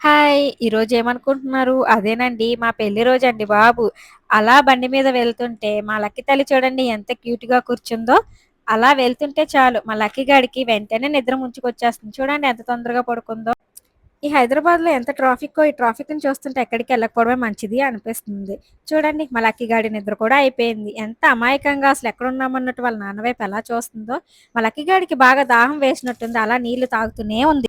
Hi! ఈరోజు ఏమనుకుంటున్నారు? అదేనండి మా పెళ్లి రోజండి బాబు. అలా బండి మీద వెళ్తుంటే మా లక్కీ తల్లి చూడండి ఎంత క్యూట్‌గా కూర్చుందో. అలా వెళ్తుంటే చాలు మా లక్కీ గాడికి వెంటనే నిద్ర ముంచుకొచ్చేస్తుంది. చూడండి ఎంత తొందరగా పడుకుందో. ఈ హైదరాబాద్‌లో ఎంత ట్రాఫిక్కో ఈ ట్రాఫిక్‌ని చూస్తుంటే ఎక్కడికి ఎళ్ళకపోవడమే మంచిది అనిపిస్తుంది. చూడండి మా లక్కీ గాడి నిద్ర కూడా అయిపోయింది. ఎంత అమాయకంగా అసలు ఎక్కడున్నామన్నట్టు వాళ్ళ నాన్న వైపు ఎలా చూస్తుందో. మా లక్కీ గాడికి బాగా దాహం వేసినట్టుంది. అలా నీళ్లు తాగుతూనే ఉంది.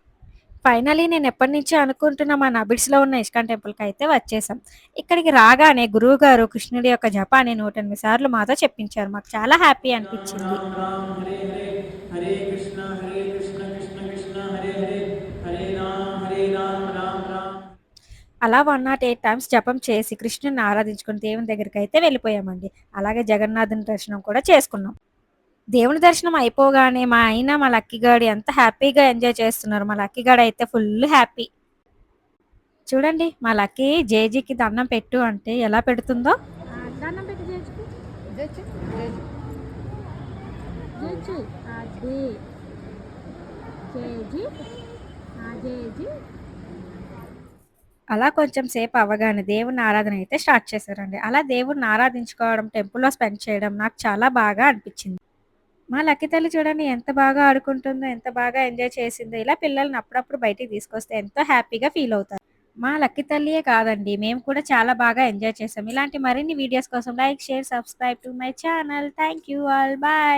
ఫైనల్లీ నేనెప్పటినుంచో అనుకుంటున్న మా నబిడ్స్‌లో ఉన్న ఇస్కాన్ టెంపుల్‌కయితే వచ్చేసాం. ఇక్కడికి రాగానే గురువుగారు కృష్ణుడి యొక్క జపాన్ని 108 సార్లు మాతో చెప్పించారు. మాకు చాలా హ్యాపీ राम అనిపిచ్చింది. राम राम हरे हरे हरे कृष्ण कृष्ण कृष्ण हरे हरे हरे राम राम राम అలా 108 టైమ్స్ జపం చేసి కృష్ణుడిని ఆరాధించుకొని దేవుని దగ్గరికయితే వెళ్ళిపోయామండి. అలాగే జగన్నాథుని దర్శనం కూడా చేసుకున్నాం. దేవుని దర్శనం అయిపోగానే మా ఆయన, మా లక్కీ గాడు ఎంత హ్యాపీగా ఎంజాయ్ చేస్తున్నారు. మా లక్కీ గాడయితే ఫుల్ హ్యాపీ. చూడండి మా లక్కీ జేజీకి దండం పెట్టు అంటే ఎలా పెడుతుందో. దండం పెట్టు జేజీకి. జేజు జేజు జేజీ అది జేజీ జేజీ. అలా కొంచెం సేపు అవ్వగానే దేవుని ఆరాధన అయితే స్టార్ట్ చేశారండి. అలా దేవుడిని ఆరాధించుకోవడం, టెంపుల్‌లో స్పెండ్ చేయడం నాకు చాలా బాగా అనిపిచ్చింది. మా లక్కీ తల్లి చూడండి ఎంత బాగా ఆడుకుంటుందో, ఎంత బాగా ఎంజాయ్ చేసిందో. ఇలా పిల్లల్ని అప్పుడప్పుడు బయటికి తీసుకొస్తే ఎంతో హ్యాపీగా ఫీల్ అవుతారు. మా లక్కీ తల్లియే కాదండి మేము కూడా చాలా బాగా ఎంజాయ్ చేసాం. ఇలాంటి మరిన్ని వీడియోస్ కోసం like, share, subscribe to my channel. Thank you all. Bye.